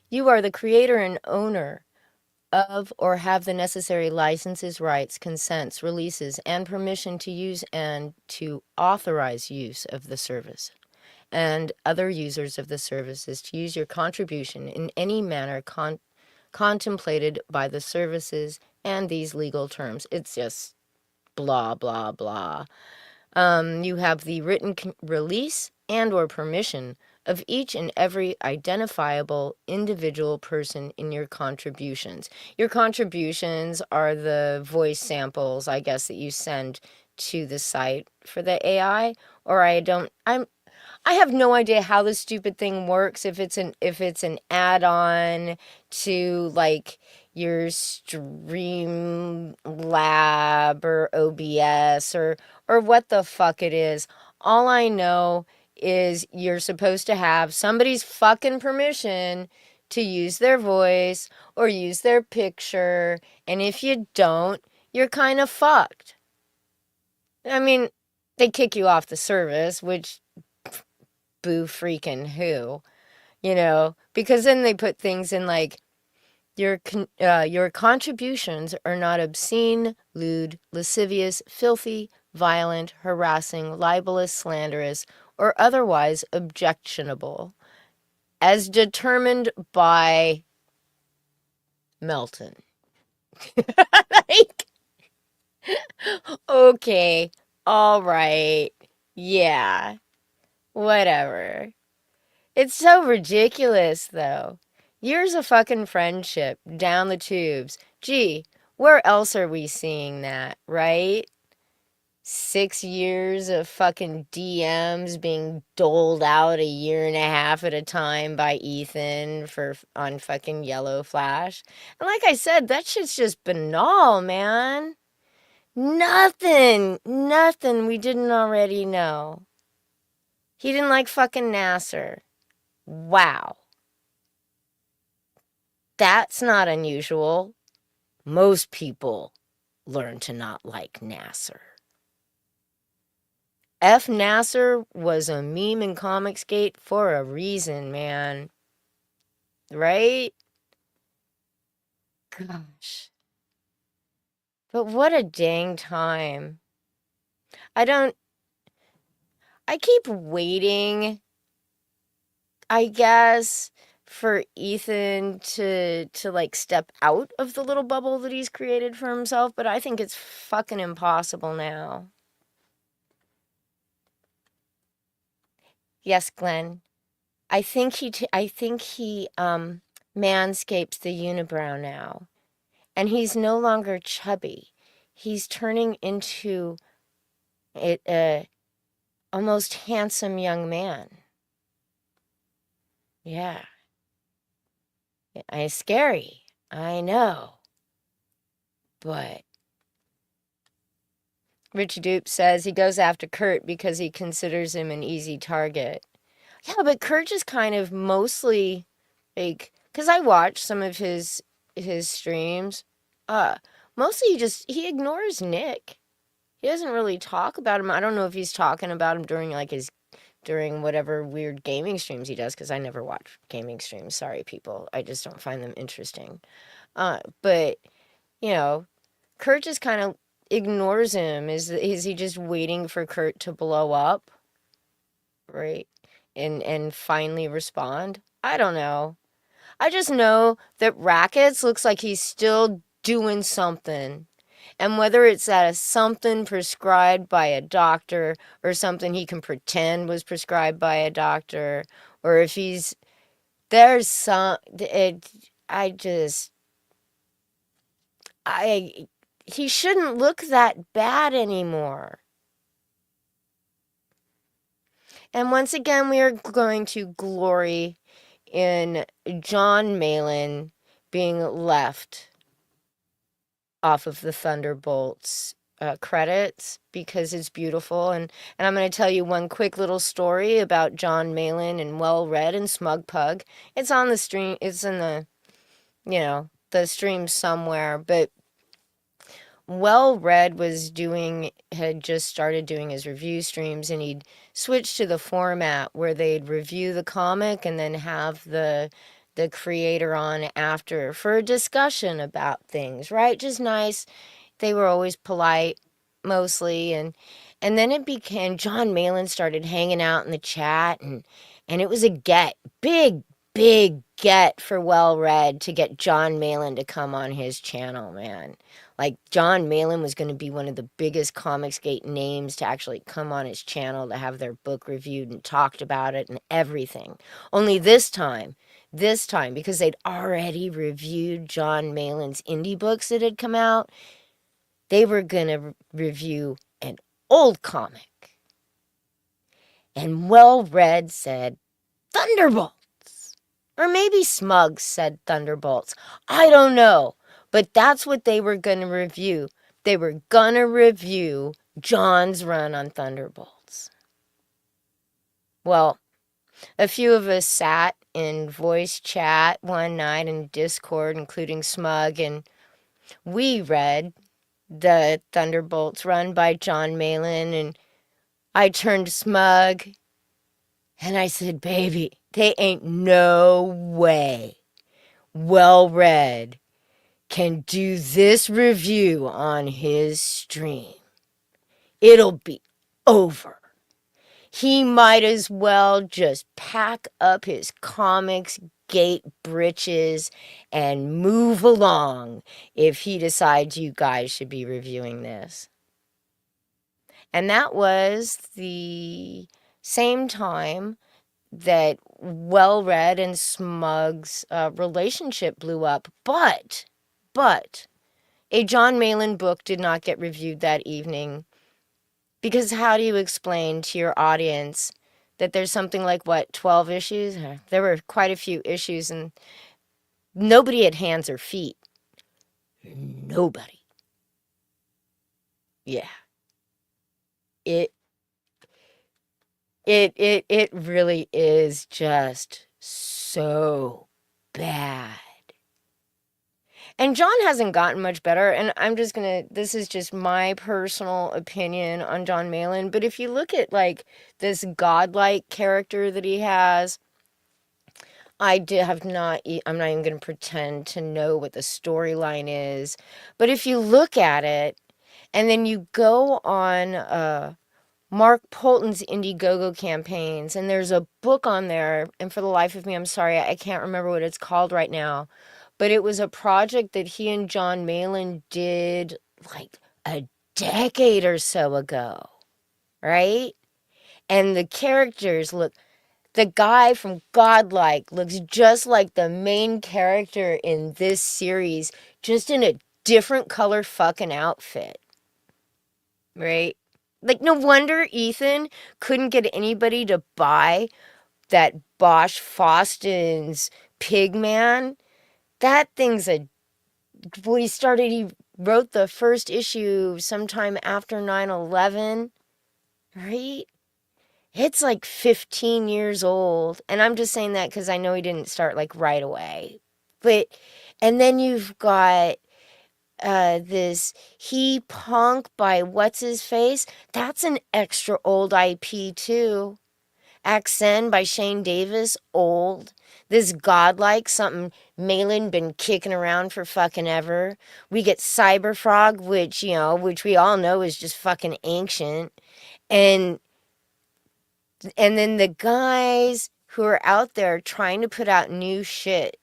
You are the creator and owner of or have the necessary licenses, rights, consents, releases, and permission to use and to authorize use of the service and other users of the services to use your contribution in any manner contemplated by the services and these legal terms. It's just blah, blah, blah. You have the written release and or permission of each and every identifiable individual person in your contributions. Your contributions are the voice samples, I guess, that you send to the site for the AI, or I have no idea how this stupid thing works, if it's an add-on to like your Stream Lab or OBS or what the fuck it is. All I know is you're supposed to have somebody's fucking permission to use their voice or use their picture, and if you don't, you're kind of fucked. I mean, they kick you off the service, which boo freaking who, because then they put things in like your contributions are not obscene, lewd, lascivious, filthy, violent, harassing, libelous, slanderous, or otherwise objectionable, as determined by Melton. Like, okay, all right, yeah, whatever. It's so ridiculous, though. Years of fucking friendship down the tubes. Gee, where else are we seeing that, right? 6 years of fucking DMs being doled out 1.5 years at a time by Ethan on fucking Yellow Flash. And like I said, that shit's just banal, man. Nothing we didn't already know. He didn't like fucking Nasser. Wow. That's not unusual. Most people learn to not like Nasser. F. Nasser was a meme in Comicsgate for a reason, man. Right? Gosh. But what a dang time. I keep waiting, I guess, for Ethan to like step out of the little bubble that he's created for himself, but I think it's fucking impossible now. Yes, Glenn. I think he manscapes the unibrow now, and he's no longer chubby. He's turning into a almost handsome young man. Yeah. It's scary, I know. But Richie Dupe says he goes after Kurt because he considers him an easy target. Yeah, but Kurt is kind of mostly like, because I watch some of his streams. Mostly he ignores Nick. He doesn't really talk about him. I don't know if he's talking about him during whatever weird gaming streams he does, because I never watch gaming streams. Sorry, people. I just don't find them interesting. But, Kurt just kind of ignores him. Is he just waiting for Kurt to blow up? Right? And finally respond? I don't know. I just know that Rackets looks like he's still doing something. And whether it's that something prescribed by a doctor or something he can pretend was prescribed by a doctor, or if he shouldn't look that bad anymore. And once again, we are going to glory in John Malin being left off of the Thunderbolts credits because it's beautiful. And I'm going to tell you one quick little story about John Malin and Well Read and Smug Pug. It's on the stream. It's in the stream somewhere. But Well Read had just started doing his review streams, and he'd switched to the format where they'd review the comic and then have the creator on after for a discussion about things, right? Just nice. They were always polite, mostly, and then it became John Malin started hanging out in the chat, and it was a big big get for Well Read to get John Malin to come on his channel, man. Like, John Malin was going to be one of the biggest Comicsgate names to actually come on his channel to have their book reviewed and talked about it and everything. Only this time, because they'd already reviewed John Malin's indie books that had come out, they were going to review an old comic. And Well Read said, Thunderbolts. Or maybe Smug said Thunderbolts. I don't know. But that's what they were going to review. They were going to review John's run on Thunderbolts. Well, a few of us sat in voice chat one night in Discord, including Smug, and we read the Thunderbolts run by John Malin, and I turned to Smug and I said, baby, they ain't no way Well Read can do this review on his stream. It'll be over. He might as well just pack up his Comicsgate britches and move along if he decides you guys should be reviewing this. And that was the same time that Well Read and Smug's relationship blew up. But a John Malin book did not get reviewed that evening. Because how do you explain to your audience that there's something like, 12 issues? There were quite a few issues, and nobody had hands or feet. Nobody. Yeah. It really is just so bad. And John hasn't gotten much better, and this is just my personal opinion on John Malin, but if you look at, like, this godlike character that he has, I'm not even going to pretend to know what the storyline is, but if you look at it, and then you go on, Mark Polton's Indiegogo campaigns, and there's a book on there, and for the life of me, I'm sorry, I can't remember what it's called right now, but it was a project that he and John Malin did like a decade or so ago, right? And the characters the guy from Godlike looks just like the main character in this series, just in a different color fucking outfit, right? Like, no wonder Ethan couldn't get anybody to buy that Bosch Foston's Pigman. That thing's he wrote the first issue sometime after 9/11, right? It's like 15 years old. And I'm just saying that because I know he didn't start like right away. And then you've got this He Punk by What's His Face. That's an extra old IP too. Accent by Shane Davis, old. This Godlike, something Malin been kicking around for fucking ever. We get Cyberfrog, which we all know is just fucking ancient. And then the guys who are out there trying to put out new shit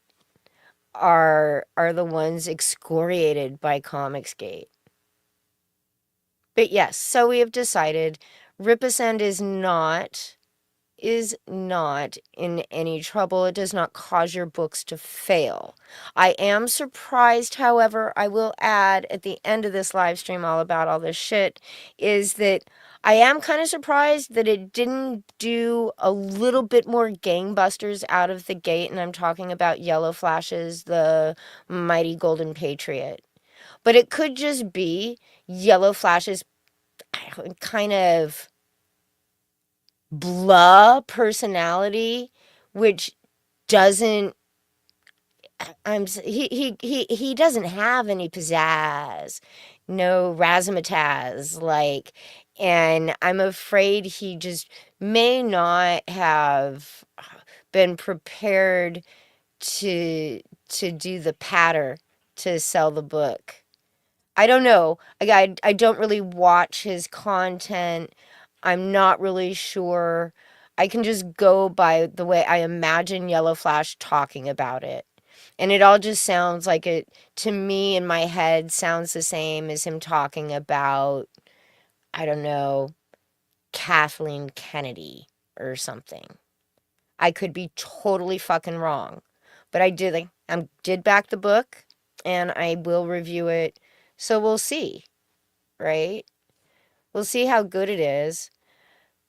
are the ones excoriated by Comicsgate. But yes, so we have decided Ripasend is not in any trouble. It does not cause your books to fail. I am surprised, however, I will add at the end of this live stream all about all this shit, is that I am kind of surprised that it didn't do a little bit more gangbusters out of the gate, and I'm talking about Yellow Flash's The Mighty Golden Patriot. But it could just be Yellow Flash's kind of blah personality, which doesn't he doesn't have any pizzazz, no razzmatazz, like, and I'm afraid he just may not have been prepared to do the patter to sell the book. I don't know. I don't really watch his content. I'm not really sure. I can just go by the way I imagine Yellow Flash talking about it. And it all just sounds like it, to me in my head, sounds the same as him talking about, I don't know, Kathleen Kennedy or something. I could be totally fucking wrong. But I did back the book and I will review it. So we'll see, right? We'll see how good it is.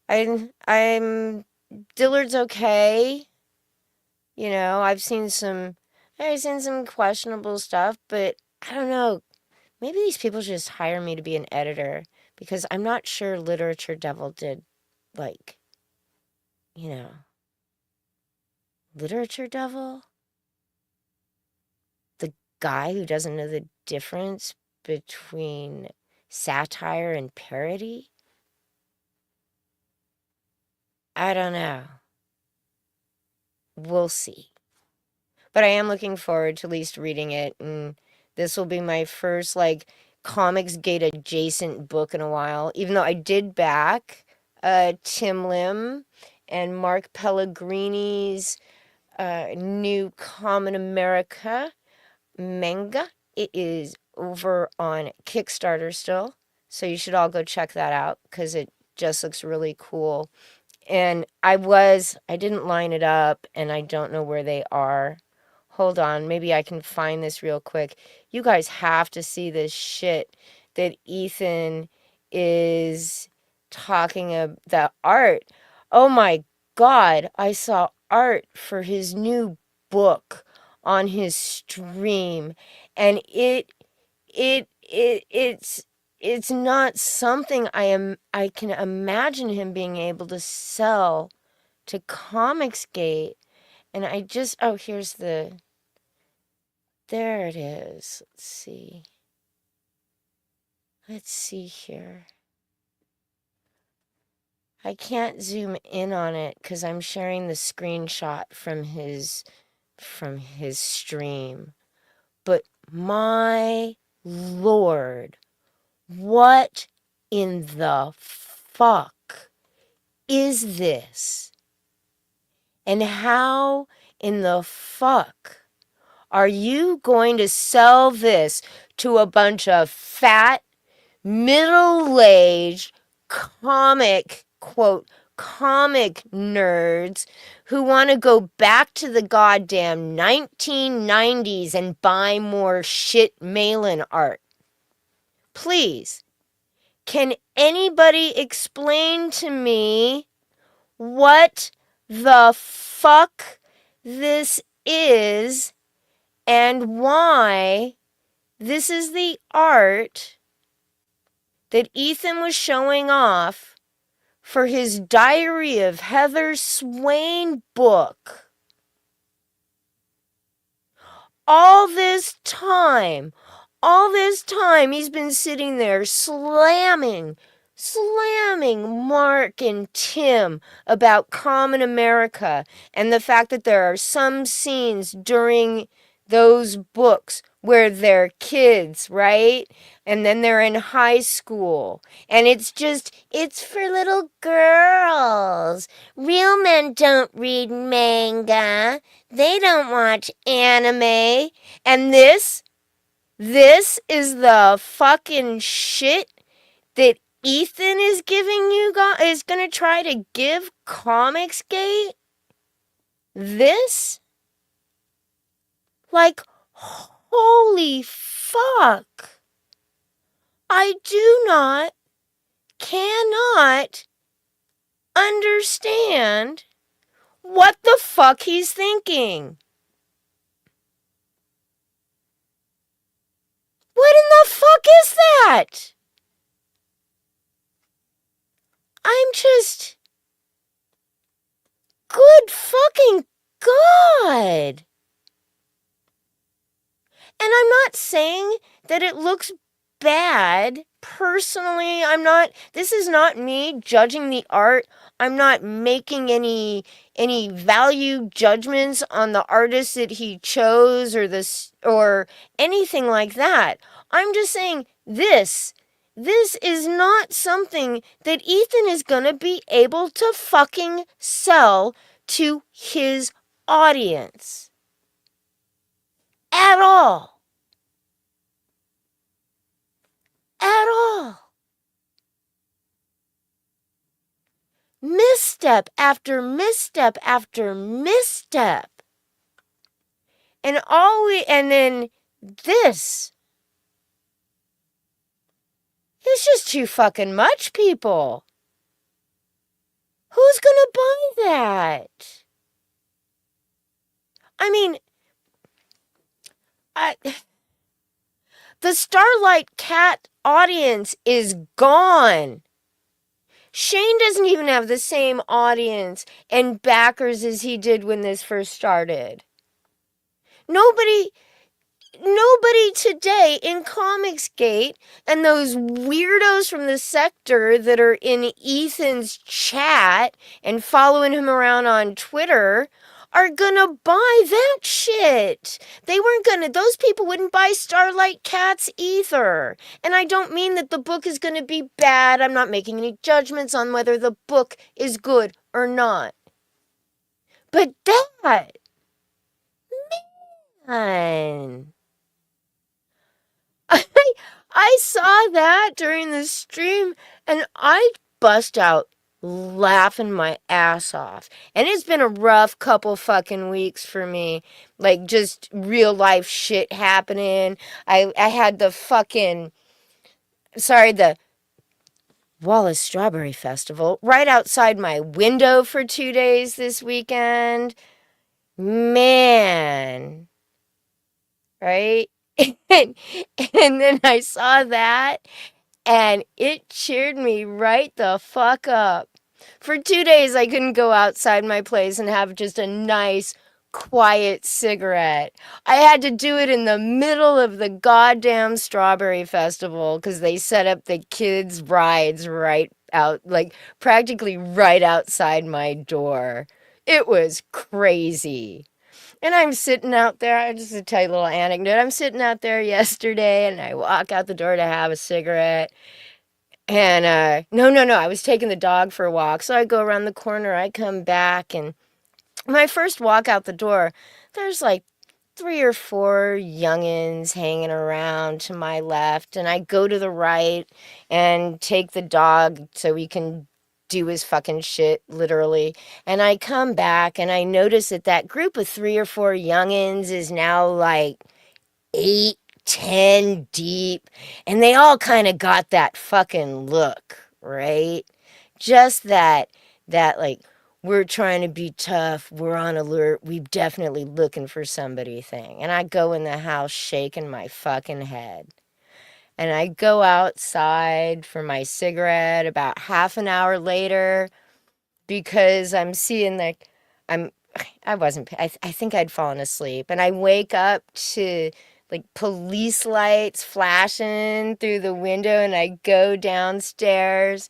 I'm Dillard's okay. You know, I've seen some questionable stuff, but I don't know. Maybe these people should just hire me to be an editor because I'm not sure Literature Devil did, like, you know, Literature Devil? The guy who doesn't know the difference between satire and parody? I don't know. We'll see. But I am looking forward to at least reading it, and this will be my first, like, Comicsgate adjacent book in a while, even though I did back Tim Lim and Mark Pellegrini's new Common America manga. It is over on Kickstarter still, so you should all go check that out because it just looks really cool. And I didn't line it up, and I don't know where they are. Hold on, maybe I can find this real quick. You guys have to see this shit that Ethan is talking about, the art. Oh my God, I saw art for his new book on his stream, and it's not something I can imagine him being able to sell to Comicsgate. And there it is. Let's see here. I can't zoom in on it because I'm sharing the screenshot from his stream. But my Lord, what in the fuck is this? And how in the fuck are you going to sell this to a bunch of fat, middle-aged comic nerds who want to go back to the goddamn 1990s and buy more shit Malin art? Please, can anybody explain to me what the fuck this is and why this is the art that Ethan was showing off for his Diary of Heather Swain book? All this time, he's been sitting there slamming Mark and Tim about Common America and the fact that there are some scenes during those books where they're kids, right? And then they're in high school. And it's for little girls. Real men don't read manga. They don't watch anime. And this is the fucking shit that Ethan is giving you guys, is gonna try to give Comicsgate? This? Like, holy fuck. I cannot understand what the fuck he's thinking. What in the fuck is that? I'm just... Good fucking God. And I'm not saying that it looks bad. Personally, this is not me judging the art. I'm not making any value judgments on the artist that he chose or anything like that. I'm just saying this this is not something that Ethan is gonna be able to fucking sell to his audience. At all. At all. Misstep after misstep after misstep. And then this. It's just too fucking much, people. Who's gonna buy that? I mean, the Starlight Cat audience is gone. Shane doesn't even have the same audience and backers as he did when this first started. Nobody today in Comicsgate and those weirdos from the sector that are in Ethan's chat and following him around on Twitter are gonna buy that shit. Those people wouldn't buy Starlight Cats either. And I don't mean that the book is gonna be bad. I'm not making any judgments on whether the book is good or not. But that, man. I saw that during the stream and I bust out laughing my ass off. And it's been a rough couple fucking weeks for me. Like just real life shit happening. I had the Wallace Strawberry Festival right outside my window for 2 days this weekend. Man. Right? and then I saw that and it cheered me right the fuck up. For 2 days I couldn't go outside my place and have just a nice quiet cigarette. I had to do it in the middle of the goddamn Strawberry Festival because they set up the kids' rides right out, like practically right outside my door. It was crazy. And I'm sitting out there, just to tell you a little anecdote. I'm sitting out there yesterday and I walk out the door to have a cigarette. And no, I was taking the dog for a walk. So I go around the corner, I come back, and when I first walk out the door, there's like 3 or 4 youngins hanging around to my left. And I go to the right and take the dog so he can do his fucking shit, literally. And I come back and I notice that group of 3 or 4 youngins is now like 8, 10 deep. And they all kind of got that fucking look, right? Just that like, we're trying to be tough, we're on alert, we're definitely looking for somebody thing. And I go in the house shaking my fucking head. And I go outside for my cigarette about half an hour later because I'm seeing like I think I'd fallen asleep and I wake up to like police lights flashing through the window and I go downstairs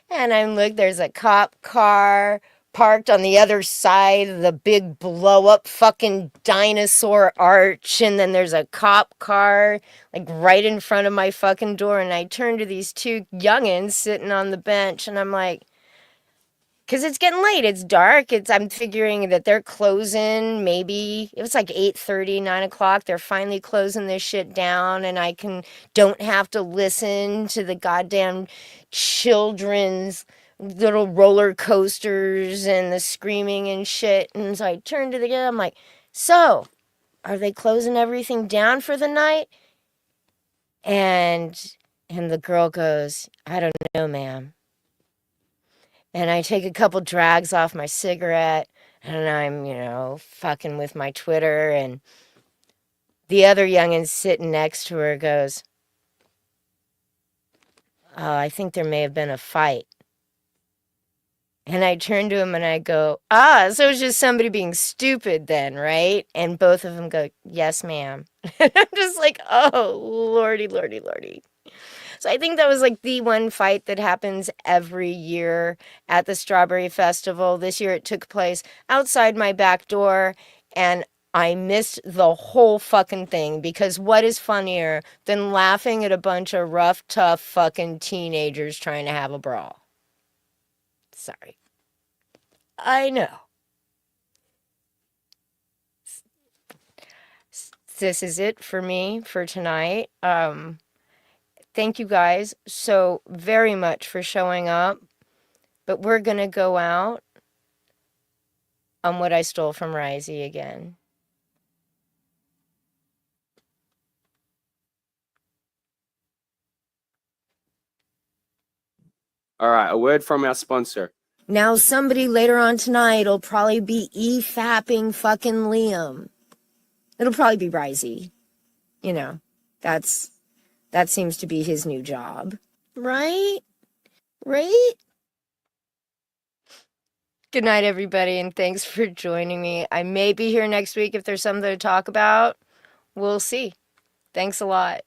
and there's a cop car parked on the other side of the big blow up fucking dinosaur arch. And then there's a cop car like right in front of my fucking door. And I turn to these 2 youngins sitting on the bench and I'm like, because it's getting late. It's dark. I'm figuring that they're closing. Maybe it was like 8:30, 9 o'clock. They're finally closing this shit down, and I don't have to listen to the goddamn children's little roller coasters and the screaming and shit. And so I turned to the guy. I'm like, "So, are they closing everything down for the night?" And the girl goes, "I don't know, ma'am." And I take a couple drags off my cigarette and I'm, fucking with my Twitter. And the other youngin sitting next to her goes, "Oh, I think there may have been a fight." And I turn to him and I go, so it's just somebody being stupid then, right? And both of them go, "Yes, ma'am." And I'm just like, oh, lordy, lordy, lordy. So I think that was like the one fight that happens every year at the Strawberry Festival. This year it took place outside my back door, and I missed the whole fucking thing because what is funnier than laughing at a bunch of rough, tough fucking teenagers trying to have a brawl? Sorry. I know. This is it for me for tonight. Thank you guys so very much for showing up. But we're going to go out on what I stole from Risey again. All right, a word from our sponsor. Now somebody later on tonight will probably be e-fapping fucking Liam. It'll probably be Risey. You know, that seems to be his new job. Right? Right? Good night, everybody, and thanks for joining me. I may be here next week if there's something to talk about. We'll see. Thanks a lot.